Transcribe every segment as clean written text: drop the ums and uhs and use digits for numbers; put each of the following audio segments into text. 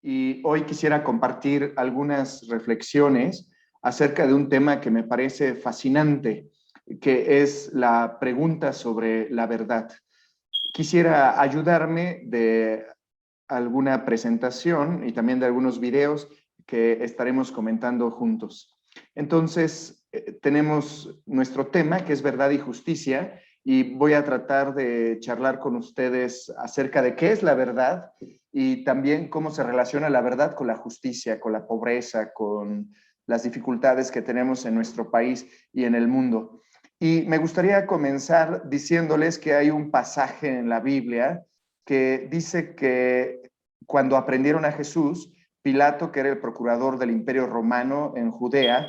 y hoy quisiera compartir algunas reflexiones acerca de un tema que me parece fascinante, que es la pregunta sobre la verdad. Quisiera ayudarme de alguna presentación y también de algunos videos que estaremos comentando juntos. Entonces, tenemos nuestro tema, que es verdad y justicia, y voy a tratar de charlar con ustedes acerca de qué es la verdad y también cómo se relaciona la verdad con la justicia, con la pobreza, con las dificultades que tenemos en nuestro país y en el mundo. Y me gustaría comenzar diciéndoles que hay un pasaje en la Biblia que dice que cuando aprendieron a Jesús, Pilato, que era el procurador del Imperio Romano en Judea,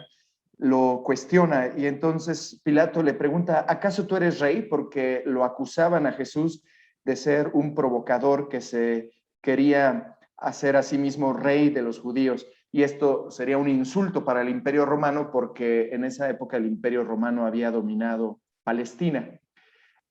lo cuestiona y entonces Pilato le pregunta, ¿acaso tú eres rey? Porque lo acusaban a Jesús de ser un provocador que se quería hacer a sí mismo rey de los judíos. Y esto sería un insulto para el Imperio Romano porque en esa época el Imperio Romano había dominado Palestina.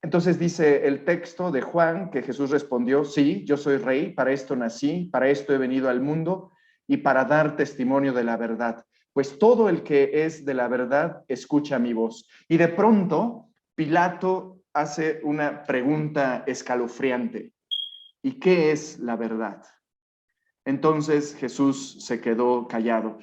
Entonces dice el texto de Juan que Jesús respondió, sí, yo soy rey, para esto nací, para esto he venido al mundo y para dar testimonio de la verdad. Pues todo el que es de la verdad escucha mi voz. Y de pronto Pilato hace una pregunta escalofriante. ¿Y qué es la verdad? Entonces Jesús se quedó callado.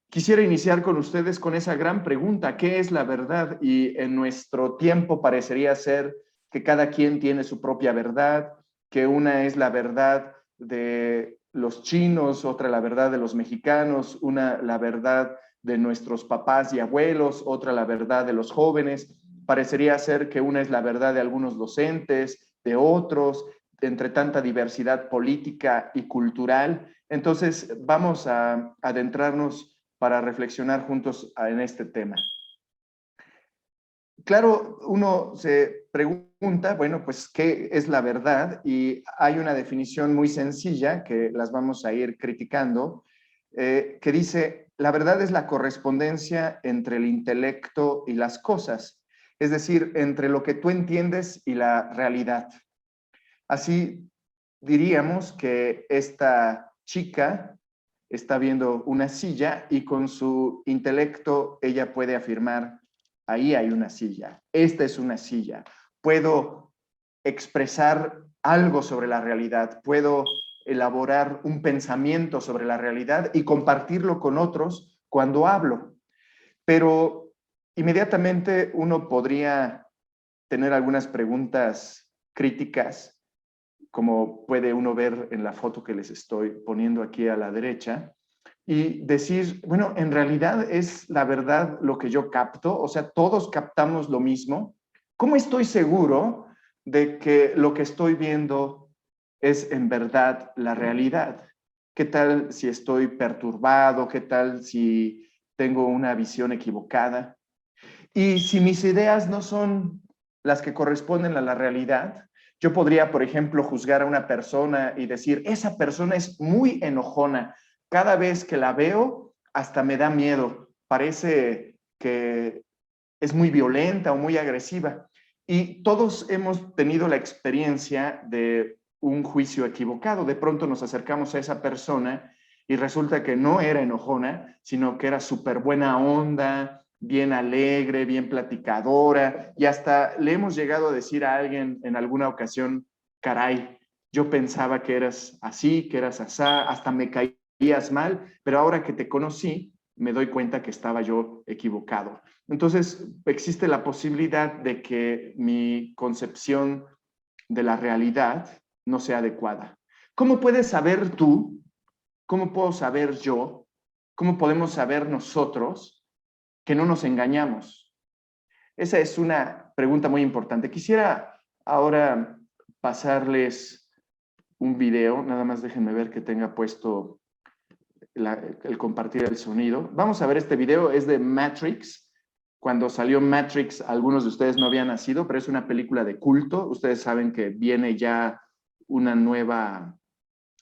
Quisiera iniciar con ustedes con esa gran pregunta, ¿qué es la verdad? Y en nuestro tiempo parecería ser que cada quien tiene su propia verdad, que una es la verdad de los chinos, otra la verdad de los mexicanos, una la verdad de nuestros papás y abuelos, otra la verdad de los jóvenes. Parecería ser que una es la verdad de algunos docentes, de otros, entre tanta diversidad política y cultural. Entonces, vamos a adentrarnos para reflexionar juntos en este tema. Claro, uno se pregunta, bueno, pues, ¿qué es la verdad? Y hay una definición muy sencilla que las vamos a ir criticando, que dice, la verdad es la correspondencia entre el intelecto y las cosas, es decir, entre lo que tú entiendes y la realidad. Así diríamos que esta chica está viendo una silla y con su intelecto ella puede afirmar, ahí hay una silla, esta es una silla. Puedo expresar algo sobre la realidad, puedo elaborar un pensamiento sobre la realidad y compartirlo con otros cuando hablo. Pero inmediatamente uno podría tener algunas preguntas críticas como puede uno ver en la foto que les estoy poniendo aquí a la derecha, y decir, bueno, en realidad es la verdad lo que yo capto, o sea, todos captamos lo mismo. ¿Cómo estoy seguro de que lo que estoy viendo es en verdad la realidad? ¿Qué tal si estoy perturbado? ¿Qué tal si tengo una visión equivocada? Y si mis ideas no son las que corresponden a la realidad, yo podría, por ejemplo, juzgar a una persona y decir, esa persona es muy enojona. Cada vez que la veo, hasta me da miedo. Parece que es muy violenta o muy agresiva. Y todos hemos tenido la experiencia de un juicio equivocado. De pronto nos acercamos a esa persona y resulta que no era enojona, sino que era súper buena onda, bien alegre, bien platicadora, y hasta le hemos llegado a decir a alguien en alguna ocasión, caray, yo pensaba que eras así, que eras asá, hasta me caías mal, pero ahora que te conocí, me doy cuenta que estaba yo equivocado. Entonces, existe la posibilidad de que mi concepción de la realidad no sea adecuada. ¿Cómo puedes saber tú? ¿Cómo puedo saber yo? ¿Cómo podemos saber nosotros que no nos engañamos? Esa es una pregunta muy importante. Quisiera ahora pasarles un video, nada más déjenme ver que tenga puesto el compartir el sonido. Vamos a ver este video, es de Matrix. Cuando salió Matrix, algunos de ustedes no habían nacido, pero es una película de culto. Ustedes saben que viene ya una nueva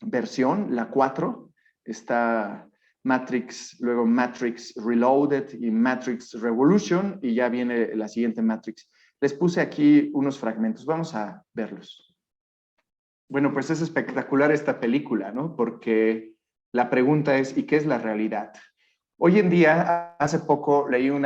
versión, la 4. Está Matrix, luego Matrix Reloaded y Matrix Revolution, y ya viene la siguiente Matrix. Les puse aquí unos fragmentos, vamos a verlos. Bueno, pues es espectacular esta película, ¿no? Porque la pregunta es, ¿y qué es la realidad? Hoy en día, hace poco leí un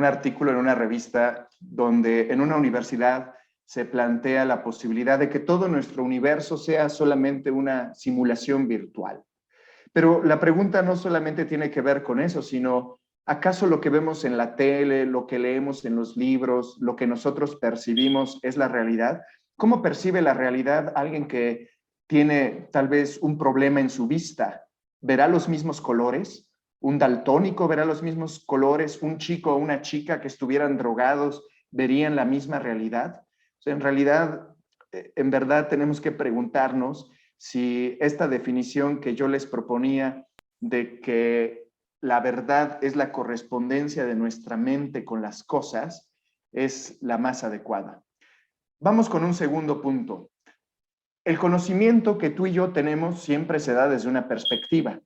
artículo en una revista donde en una universidad se plantea la posibilidad de que todo nuestro universo sea solamente una simulación virtual. Pero la pregunta no solamente tiene que ver con eso, sino ¿acaso lo que vemos en la tele, lo que leemos en los libros, lo que nosotros percibimos es la realidad? ¿Cómo percibe la realidad alguien que tiene tal vez un problema en su vista? ¿Verá los mismos colores? ¿Un daltónico verá los mismos colores? ¿Un chico o una chica que estuvieran drogados verían la misma realidad? O sea, en realidad, en verdad tenemos que preguntarnos si esta definición que yo les proponía de que la verdad es la correspondencia de nuestra mente con las cosas es la más adecuada. Vamos con un segundo punto. El conocimiento que tú y yo tenemos siempre se da desde una perspectiva.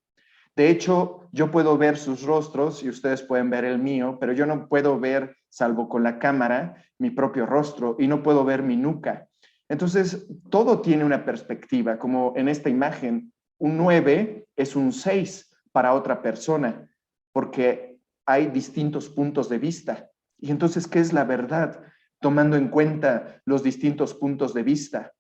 De hecho, yo puedo ver sus rostros y ustedes pueden ver el mío, pero yo no puedo ver, salvo con la cámara, mi propio rostro y no puedo ver mi nuca. Entonces, todo tiene una perspectiva, como en esta imagen, un 9 es un 6 para otra persona, porque hay distintos puntos de vista. Y entonces, ¿qué es la verdad? Tomando en cuenta los distintos puntos de vista.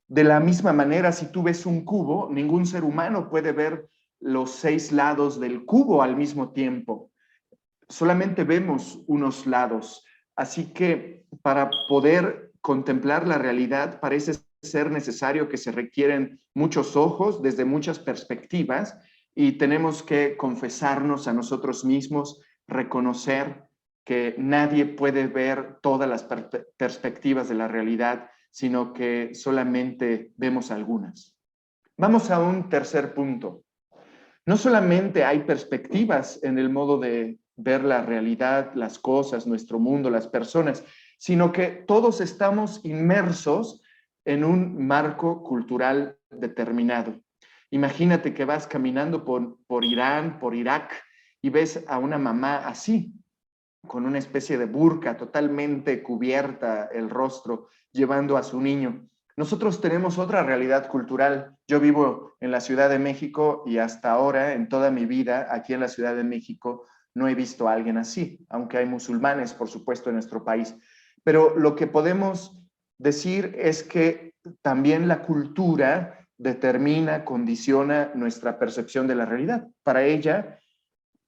De la misma manera, si tú ves un cubo, ningún ser humano puede ver los 6 lados del cubo al mismo tiempo. Solamente vemos unos lados. Así que para poder contemplar la realidad parece ser necesario que se requieren muchos ojos desde muchas perspectivas y tenemos que confesarnos a nosotros mismos, reconocer que nadie puede ver todas las perspectivas de la realidad, sino que solamente vemos algunas. Vamos a un tercer punto. No solamente hay perspectivas en el modo de ver la realidad, las cosas, nuestro mundo, las personas, sino que todos estamos inmersos en un marco cultural determinado. Imagínate que vas caminando por Irán, por Irak, y ves a una mamá así, con una especie de burka totalmente cubierta el rostro, llevando a su niño. Nosotros tenemos otra realidad cultural. Yo vivo en la Ciudad de México y hasta ahora, en toda mi vida, aquí en la Ciudad de México, no he visto a alguien así, aunque hay musulmanes, por supuesto, en nuestro país. Pero lo que podemos decir es que también la cultura determina, condiciona nuestra percepción de la realidad. Para ella,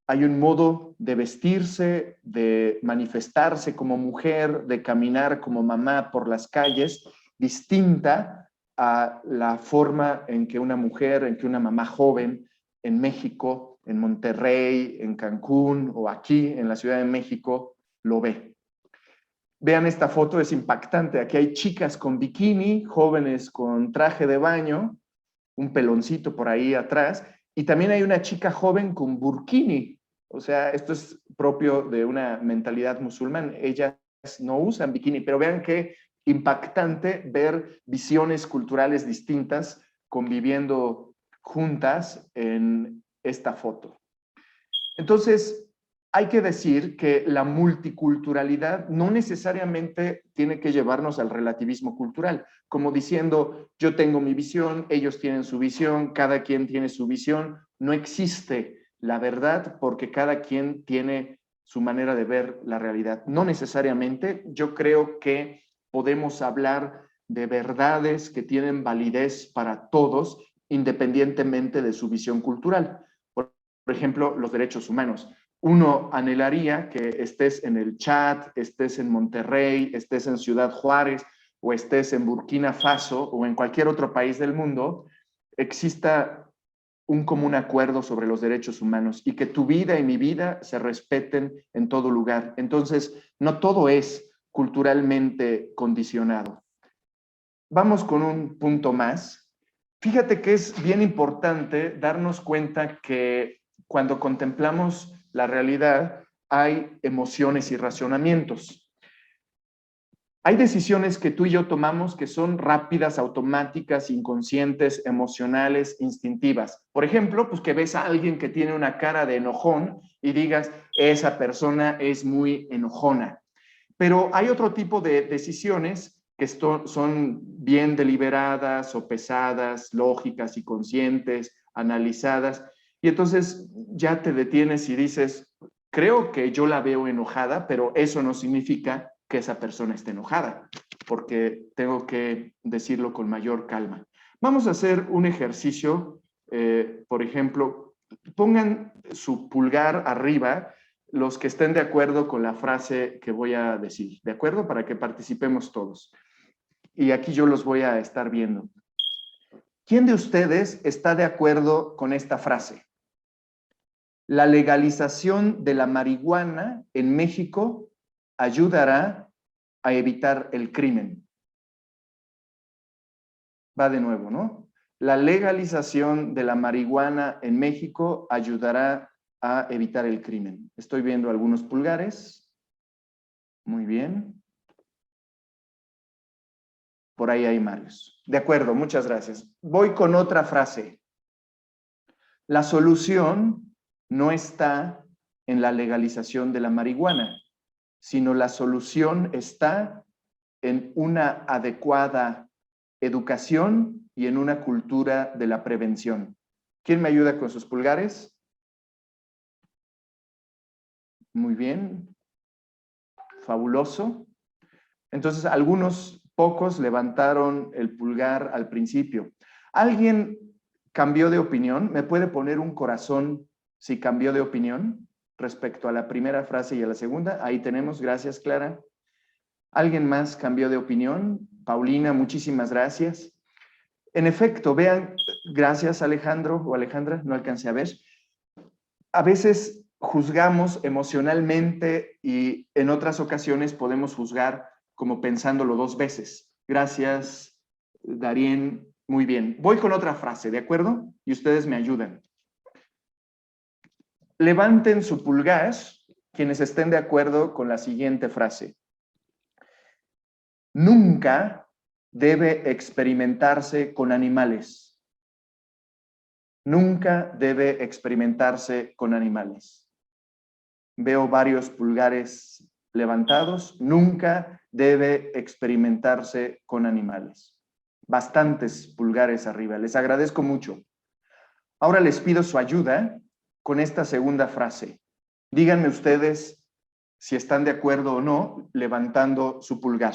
hay un modo de vestirse, de manifestarse como mujer, de caminar como mamá por las calles, distinta a la forma en que una mujer, en que una mamá joven en México, en Monterrey, en Cancún o aquí en la Ciudad de México lo ve. Vean esta foto, es impactante. Aquí hay chicas con bikini, jóvenes con traje de baño, un peloncito por ahí atrás, y también hay una chica joven con burkini. O sea, esto es propio de una mentalidad musulmana. Ellas no usan bikini, pero vean qué impactante ver visiones culturales distintas conviviendo juntas en esta foto. Entonces, hay que decir que la multiculturalidad no necesariamente tiene que llevarnos al relativismo cultural, como diciendo, yo tengo mi visión, ellos tienen su visión, cada quien tiene su visión. No existe la verdad porque cada quien tiene su manera de ver la realidad. No necesariamente, yo creo que podemos hablar de verdades que tienen validez para todos, independientemente de su visión cultural. Por ejemplo, los derechos humanos. Uno anhelaría que estés en el Chad, estés en Monterrey, estés en Ciudad Juárez o estés en Burkina Faso o en cualquier otro país del mundo, exista un común acuerdo sobre los derechos humanos y que tu vida y mi vida se respeten en todo lugar. Entonces, no todo es culturalmente condicionado. Vamos con un punto más. Fíjate que es bien importante darnos cuenta que cuando contemplamos la realidad hay emociones y razonamientos. Hay decisiones que tú y yo tomamos que son rápidas, automáticas, inconscientes, emocionales, instintivas. Por ejemplo, pues que ves a alguien que tiene una cara de enojón y digas, esa persona es muy enojona. Pero hay otro tipo de decisiones que son bien deliberadas o pesadas, lógicas y conscientes, analizadas, y entonces ya te detienes y dices, creo que yo la veo enojada, pero eso no significa que esa persona esté enojada, porque tengo que decirlo con mayor calma. Vamos a hacer un ejercicio, por ejemplo, pongan su pulgar arriba los que estén de acuerdo con la frase que voy a decir, ¿de acuerdo? Para que participemos todos. Y aquí yo los voy a estar viendo. ¿Quién de ustedes está de acuerdo con esta frase? La legalización de la marihuana en México ayudará a evitar el crimen. Va de nuevo, ¿no? La legalización de la marihuana en México ayudará a evitar el crimen. Estoy viendo algunos pulgares. Muy bien. Por ahí hay varios. De acuerdo, muchas gracias. Voy con otra frase. La solución no está en la legalización de la marihuana, sino la solución está en una adecuada educación y en una cultura de la prevención. ¿Quién me ayuda con sus pulgares? Muy bien. Fabuloso. Entonces, algunos pocos levantaron el pulgar al principio. ¿Alguien cambió de opinión? ¿Me puede poner un corazón si cambió de opinión respecto a la primera frase y a la segunda? Ahí tenemos, gracias Clara. ¿Alguien más cambió de opinión? Paulina, muchísimas gracias. En efecto, vean, gracias Alejandro o Alejandra, no alcancé a ver. A veces juzgamos emocionalmente y en otras ocasiones podemos juzgar como pensándolo dos veces. Gracias, Darien. Muy bien. Voy con otra frase, ¿de acuerdo? Y ustedes me ayudan. Levanten su pulgar quienes estén de acuerdo con la siguiente frase. Nunca debe experimentarse con animales. Nunca debe experimentarse con animales. Veo varios pulgares levantados. Nunca debe experimentarse con animales. Bastantes pulgares arriba. Les agradezco mucho. Ahora les pido su ayuda con esta segunda frase. Díganme ustedes si están de acuerdo o no levantando su pulgar.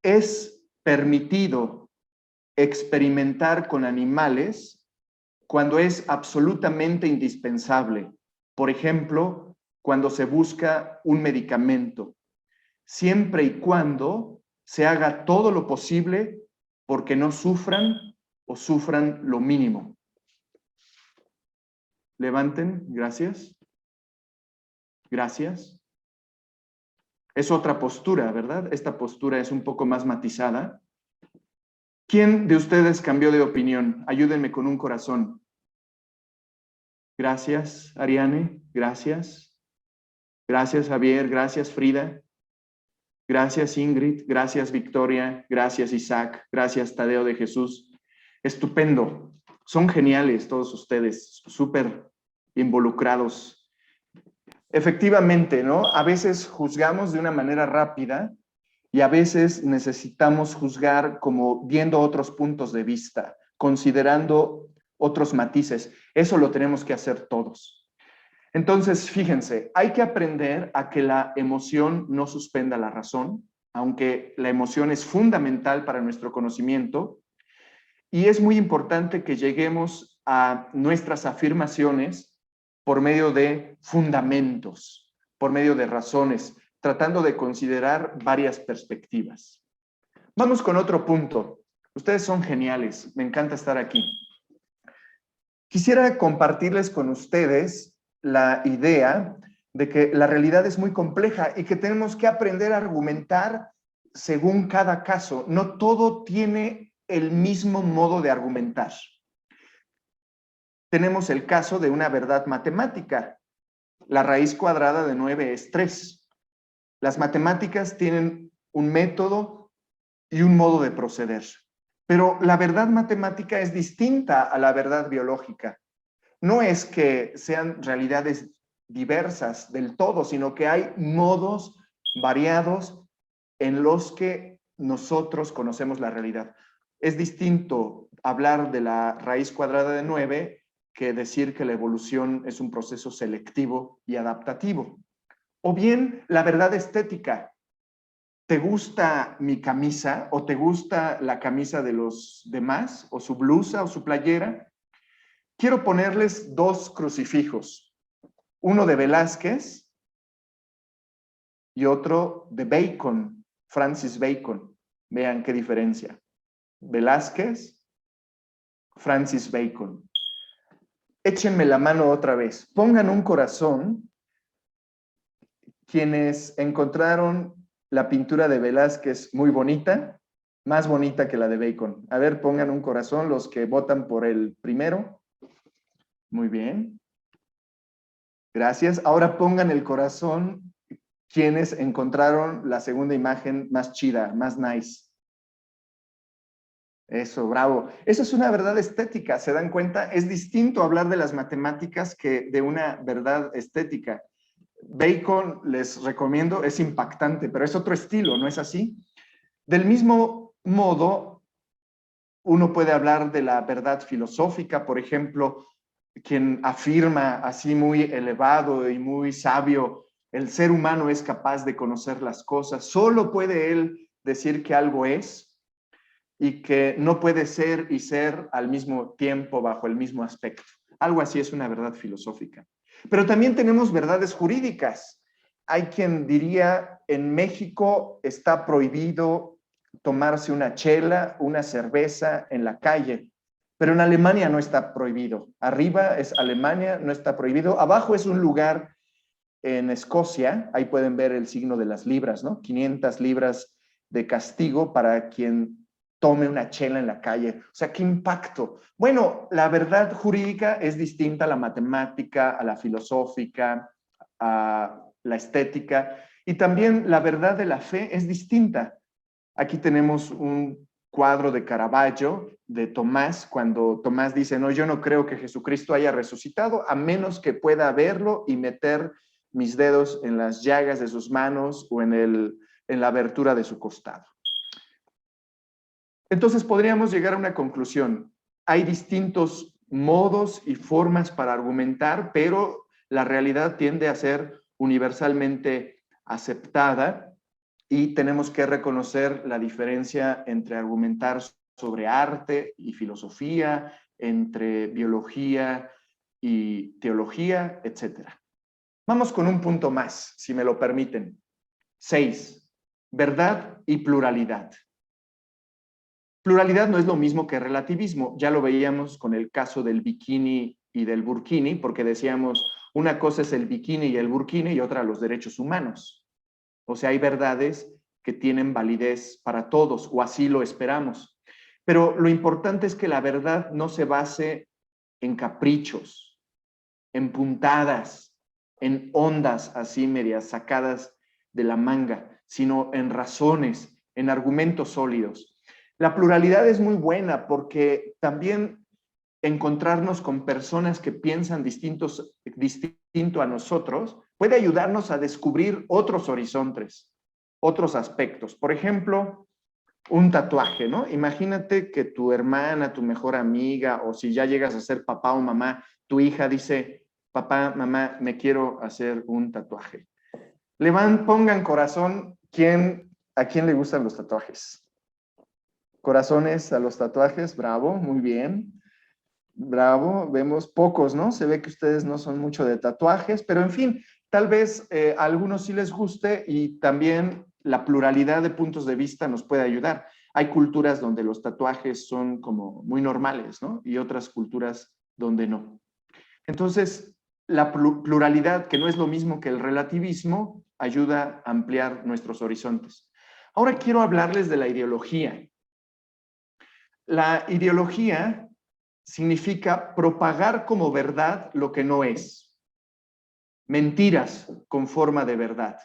Es permitido experimentar con animales cuando es absolutamente indispensable. Por ejemplo, cuando se busca un medicamento, siempre y cuando se haga todo lo posible porque no sufran o sufran lo mínimo. Levanten, gracias. Gracias. Es otra postura, ¿verdad? Esta postura es un poco más matizada. ¿Quién de ustedes cambió de opinión? Ayúdenme con un corazón. Gracias, Ariane. Gracias. Gracias, Javier. Gracias, Frida. Gracias, Ingrid. Gracias, Victoria. Gracias, Isaac. Gracias, Tadeo de Jesús. Estupendo. Son geniales todos ustedes, súper involucrados. Efectivamente, ¿no? A veces juzgamos de una manera rápida y a veces necesitamos juzgar como viendo otros puntos de vista, considerando otros matices. Eso lo tenemos que hacer todos. Entonces, fíjense, hay que aprender a que la emoción no suspenda la razón, aunque la emoción es fundamental para nuestro conocimiento, y es muy importante que lleguemos a nuestras afirmaciones por medio de fundamentos, por medio de razones, tratando de considerar varias perspectivas. Vamos con otro punto. Ustedes son geniales, me encanta estar aquí. Quisiera compartirles con ustedes la idea de que la realidad es muy compleja y que tenemos que aprender a argumentar según cada caso. No todo tiene el mismo modo de argumentar. Tenemos el caso de una verdad matemática. La raíz cuadrada de 9 es 3. Las matemáticas tienen un método y un modo de proceder. Pero la verdad matemática es distinta a la verdad biológica. No es que sean realidades diversas del todo, sino que hay modos variados en los que nosotros conocemos la realidad. Es distinto hablar de la raíz cuadrada de 9 que decir que la evolución es un proceso selectivo y adaptativo. O bien la verdad estética. ¿Te gusta mi camisa o te gusta la camisa de los demás o su blusa o su playera? Quiero ponerles dos crucifijos, uno de Velázquez y otro de Bacon, Francis Bacon. Vean qué diferencia. Velázquez, Francis Bacon. Échenme la mano otra vez. Pongan un corazón quienes encontraron la pintura de Velázquez muy bonita, más bonita que la de Bacon. A ver, pongan un corazón los que votan por el primero. Muy bien. Gracias. Ahora pongan el corazón quienes encontraron la segunda imagen más chida, más nice. Eso, bravo. Eso es una verdad estética, ¿se dan cuenta? Es distinto hablar de las matemáticas que de una verdad estética. Bacon, les recomiendo, es impactante, pero es otro estilo, ¿no es así? Del mismo modo, uno puede hablar de la verdad filosófica, por ejemplo, quien afirma así muy elevado y muy sabio, el ser humano es capaz de conocer las cosas, solo puede él decir que algo es y que no puede ser y ser al mismo tiempo bajo el mismo aspecto. Algo así es una verdad filosófica. Pero también tenemos verdades jurídicas. Hay quien diría, en México está prohibido tomarse una chela, una cerveza en la calle, pero en Alemania no está prohibido. Arriba es Alemania, no está prohibido. Abajo es un lugar en Escocia, ahí pueden ver el signo de las libras, ¿no? 500 libras de castigo para quien tome una chela en la calle. O sea, ¿qué impacto? Bueno, la verdad jurídica es distinta a la matemática, a la filosófica, a la estética, y también la verdad de la fe es distinta. Aquí tenemos un cuadro de Caravaggio, de Tomás, cuando Tomás dice, no, yo no creo que Jesucristo haya resucitado, a menos que pueda verlo y meter mis dedos en las llagas de sus manos o en la abertura de su costado. Entonces podríamos llegar a una conclusión. Hay distintos modos y formas para argumentar, pero la realidad tiende a ser universalmente aceptada y tenemos que reconocer la diferencia entre argumentar sobre arte y filosofía, entre biología y teología, etc. Vamos con un punto más, si me lo permiten. 6. Verdad y pluralidad. Pluralidad no es lo mismo que relativismo. Ya lo veíamos con el caso del bikini y del burkini, porque decíamos, una cosa es el bikini y el burkini y otra los derechos humanos. O sea, hay verdades que tienen validez para todos, o así lo esperamos. Pero lo importante es que la verdad no se base en caprichos, en puntadas, en ondas así medias sacadas de la manga, sino en razones, en argumentos sólidos. La pluralidad es muy buena porque también encontrarnos con personas que piensan distinto a nosotros puede ayudarnos a descubrir otros horizontes, otros aspectos. Por ejemplo, un tatuaje, ¿no? Imagínate que tu hermana, tu mejor amiga, o si ya llegas a ser papá o mamá, tu hija dice, papá, mamá, me quiero hacer un tatuaje. Pongan corazón, ¿a quién le gustan los tatuajes? Corazones a los tatuajes, bravo, muy bien. Bravo, vemos pocos, ¿no? Se ve que ustedes no son mucho de tatuajes, pero en fin, tal vez a algunos sí les guste y también la pluralidad de puntos de vista nos puede ayudar. Hay culturas donde los tatuajes son como muy normales, ¿no? Y otras culturas donde no. Entonces, la pluralidad, que no es lo mismo que el relativismo, ayuda a ampliar nuestros horizontes. Ahora quiero hablarles de la ideología. La ideología significa propagar como verdad lo que no es. Mentiras con forma de verdad.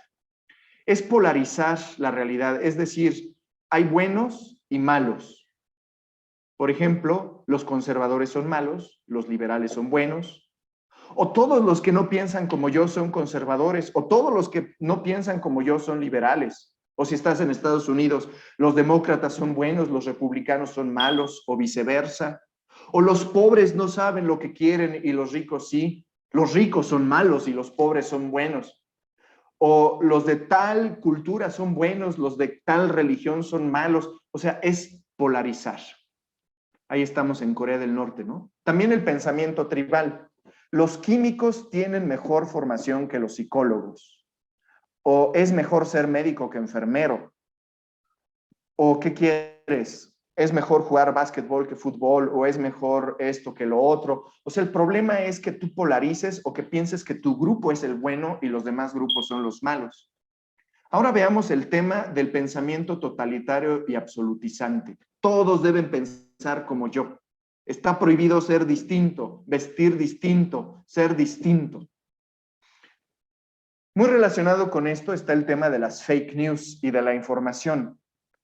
Es polarizar la realidad, es decir, hay buenos y malos. Por ejemplo, los conservadores son malos, los liberales son buenos, o todos los que no piensan como yo son conservadores, o todos los que no piensan como yo son liberales. O si estás en Estados Unidos, los demócratas son buenos, los republicanos son malos, o viceversa. O los pobres no saben lo que quieren y los ricos sí. Los ricos son malos y los pobres son buenos. O los de tal cultura son buenos, los de tal religión son malos. O sea, es polarizar. Ahí estamos en Corea del Norte, ¿no? También el pensamiento tribal. Los químicos tienen mejor formación que los psicólogos. O es mejor ser médico que enfermero. O ¿qué quieres? ¿Es mejor jugar básquetbol que fútbol? ¿O es mejor esto que lo otro? O sea, el problema es que tú polarices o que pienses que tu grupo es el bueno y los demás grupos son los malos. Ahora veamos el tema del pensamiento totalitario y absolutizante. Todos deben pensar como yo. Está prohibido ser distinto, vestir distinto, ser distinto. Muy relacionado con esto está el tema de las fake news y de la información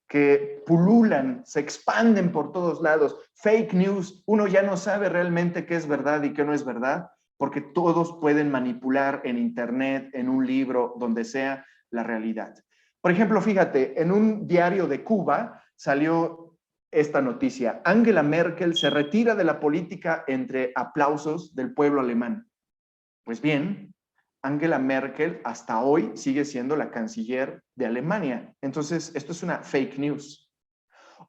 que pululan, se expanden por todos lados. Fake news, uno ya no sabe realmente qué es verdad y qué no es verdad, porque todos pueden manipular en internet, en un libro, donde sea la realidad. Por ejemplo, fíjate, en un diario de Cuba salió esta noticia: Angela Merkel se retira de la política entre aplausos del pueblo alemán. Pues bien, Angela Merkel hasta hoy sigue siendo la canciller de Alemania. Entonces, esto es una fake news.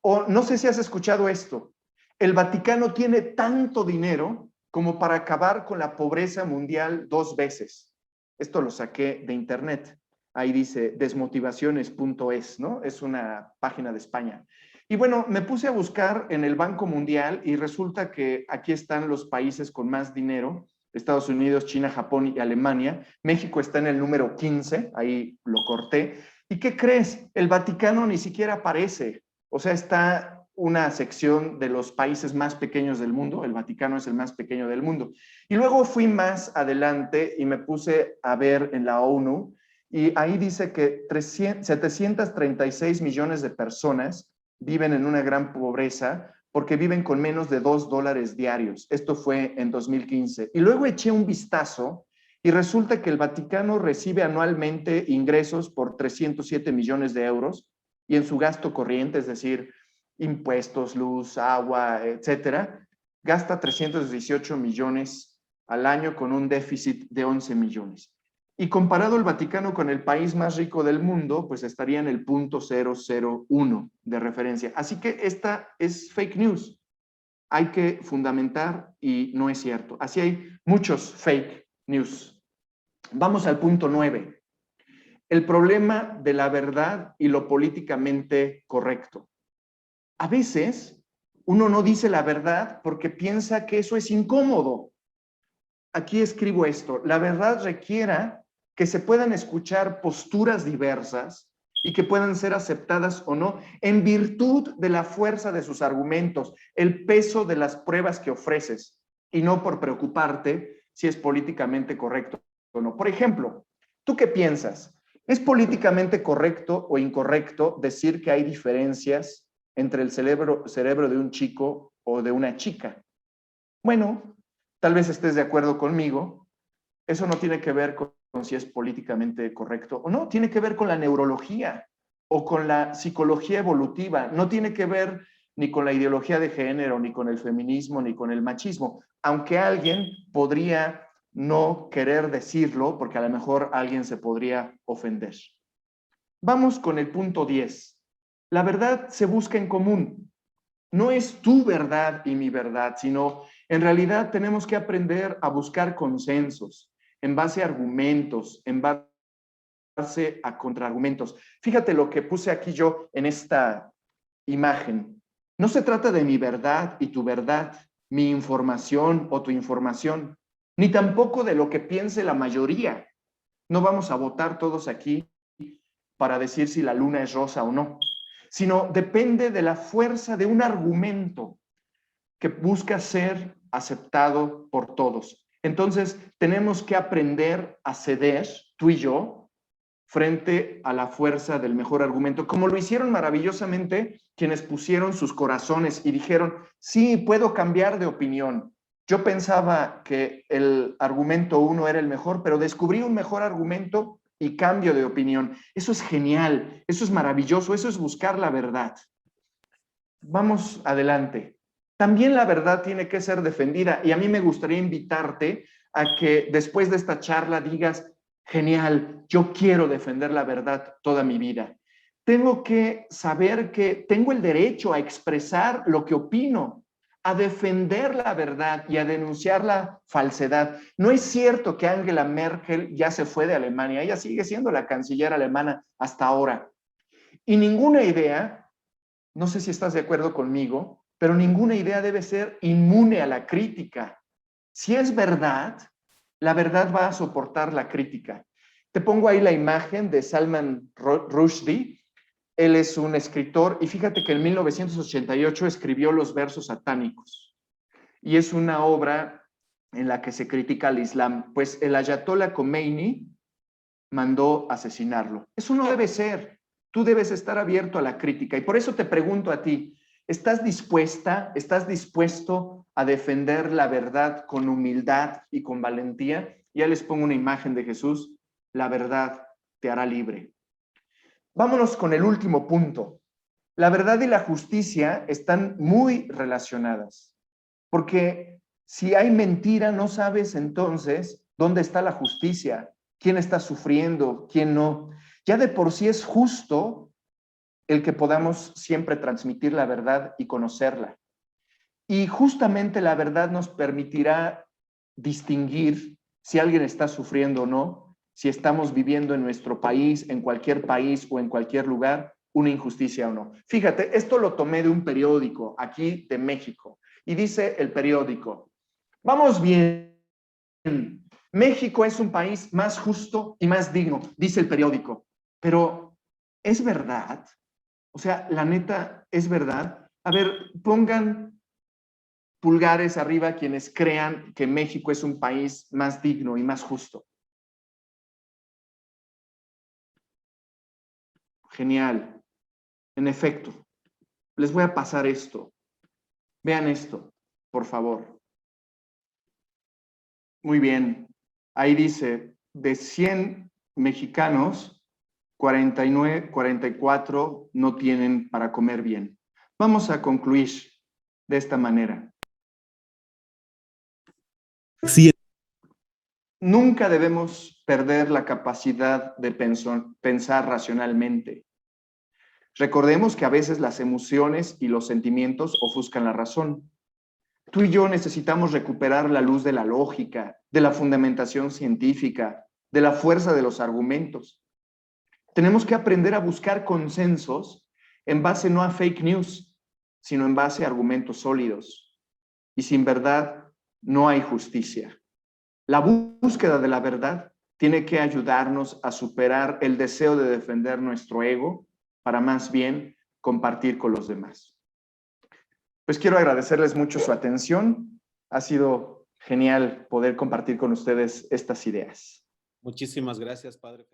O no sé si has escuchado esto. El Vaticano tiene tanto dinero como para acabar con la pobreza mundial 2 veces. Esto lo saqué de internet. Ahí dice desmotivaciones.es, ¿no? Es una página de España. Y bueno, me puse a buscar en el Banco Mundial y resulta que aquí están los países con más dinero: Estados Unidos, China, Japón y Alemania. México está en el número 15, ahí lo corté. ¿Y qué crees? El Vaticano ni siquiera aparece. O sea, está una sección de los países más pequeños del mundo. El Vaticano es el más pequeño del mundo. Y luego fui más adelante y me puse a ver en la ONU, y ahí dice que 736 millones de personas viven en una gran pobreza porque viven con menos de $2 diarios. Esto fue en 2015. Y luego eché un vistazo y resulta que el Vaticano recibe anualmente ingresos por 307 millones de euros, y en su gasto corriente, es decir, impuestos, luz, agua, etcétera, gasta 318 millones al año con un déficit de 11 millones. Y comparado el Vaticano con el país más rico del mundo, pues estaría en el 0.001 de referencia. Así que esta es fake news. Hay que fundamentar y no es cierto. Así hay muchos fake news. Vamos al punto 9. El problema de la verdad y lo políticamente correcto. A veces uno no dice la verdad porque piensa que eso es incómodo. Aquí escribo esto: la verdad requiere que se puedan escuchar posturas diversas y que puedan ser aceptadas o no en virtud de la fuerza de sus argumentos, el peso de las pruebas que ofreces, y no por preocuparte si es políticamente correcto o no. Por ejemplo, ¿tú qué piensas? ¿Es políticamente correcto o incorrecto decir que hay diferencias entre el cerebro de un chico o de una chica? Bueno, tal vez estés de acuerdo conmigo. Eso no tiene que ver con si es políticamente correcto o no, tiene que ver con la neurología o con la psicología evolutiva. No tiene que ver ni con la ideología de género, ni con el feminismo, ni con el machismo, aunque alguien podría no querer decirlo porque a lo mejor alguien se podría ofender. Vamos con el punto 10. La verdad se busca en común. No es tu verdad y mi verdad, sino en realidad tenemos que aprender a buscar consensos en base a argumentos, en base a contraargumentos. Fíjate lo que puse aquí yo en esta imagen. No se trata de mi verdad y tu verdad, mi información o tu información, ni tampoco de lo que piense la mayoría. No vamos a votar todos aquí para decir si la luna es rosa o no, sino depende de la fuerza de un argumento que busca ser aceptado por todos. Entonces, tenemos que aprender a ceder, tú y yo, frente a la fuerza del mejor argumento, como lo hicieron maravillosamente quienes pusieron sus corazones y dijeron: sí, puedo cambiar de opinión. Yo pensaba que el argumento 1 era el mejor, pero descubrí un mejor argumento y cambio de opinión. Eso es genial, eso es maravilloso, eso es buscar la verdad. Vamos adelante. También la verdad tiene que ser defendida y a mí me gustaría invitarte a que después de esta charla digas, genial, yo quiero defender la verdad toda mi vida. Tengo que saber que tengo el derecho a expresar lo que opino, a defender la verdad y a denunciar la falsedad. No es cierto que Angela Merkel ya se fue de Alemania, ella sigue siendo la canciller alemana hasta ahora. Y ninguna idea, no sé si estás de acuerdo conmigo, pero ninguna idea debe ser inmune a la crítica. Si es verdad, la verdad va a soportar la crítica. Te pongo ahí la imagen de Salman Rushdie. Él es un escritor y fíjate que en 1988 escribió Los versos satánicos. Y es una obra en la que se critica al Islam. Pues el Ayatollah Khomeini mandó asesinarlo. Eso no debe ser. Tú debes estar abierto a la crítica. Y por eso te pregunto a ti, ¿estás dispuesto a defender la verdad con humildad y con valentía? Ya les pongo una imagen de Jesús. La verdad te hará libre. Vámonos con el último punto. La verdad y la justicia están muy relacionadas, porque si hay mentira, no sabes entonces dónde está la justicia, quién está sufriendo, quién no. Ya de por sí es justo el que podamos siempre transmitir la verdad y conocerla. Y justamente la verdad nos permitirá distinguir si alguien está sufriendo o no, si estamos viviendo en nuestro país, en cualquier país o en cualquier lugar, una injusticia o no. Fíjate, esto lo tomé de un periódico aquí de México y dice el periódico, vamos bien, México es un país más justo y más digno, dice el periódico, pero ¿es verdad? O sea, la neta, ¿es verdad? A ver, pongan pulgares arriba quienes crean que México es un país más digno y más justo. Genial. En efecto, les voy a pasar esto. Vean esto, por favor. Muy bien. Ahí dice, de 100 mexicanos, 49, 44 no tienen para comer bien. Vamos a concluir de esta manera. Sí. Nunca debemos perder la capacidad de pensar racionalmente. Recordemos que a veces las emociones y los sentimientos ofuscan la razón. Tú y yo necesitamos recuperar la luz de la lógica, de la fundamentación científica, de la fuerza de los argumentos. Tenemos que aprender a buscar consensos en base no a fake news, sino en base a argumentos sólidos. Y sin verdad no hay justicia. La búsqueda de la verdad tiene que ayudarnos a superar el deseo de defender nuestro ego para más bien compartir con los demás. Pues quiero agradecerles mucho su atención. Ha sido genial poder compartir con ustedes estas ideas. Muchísimas gracias, padre.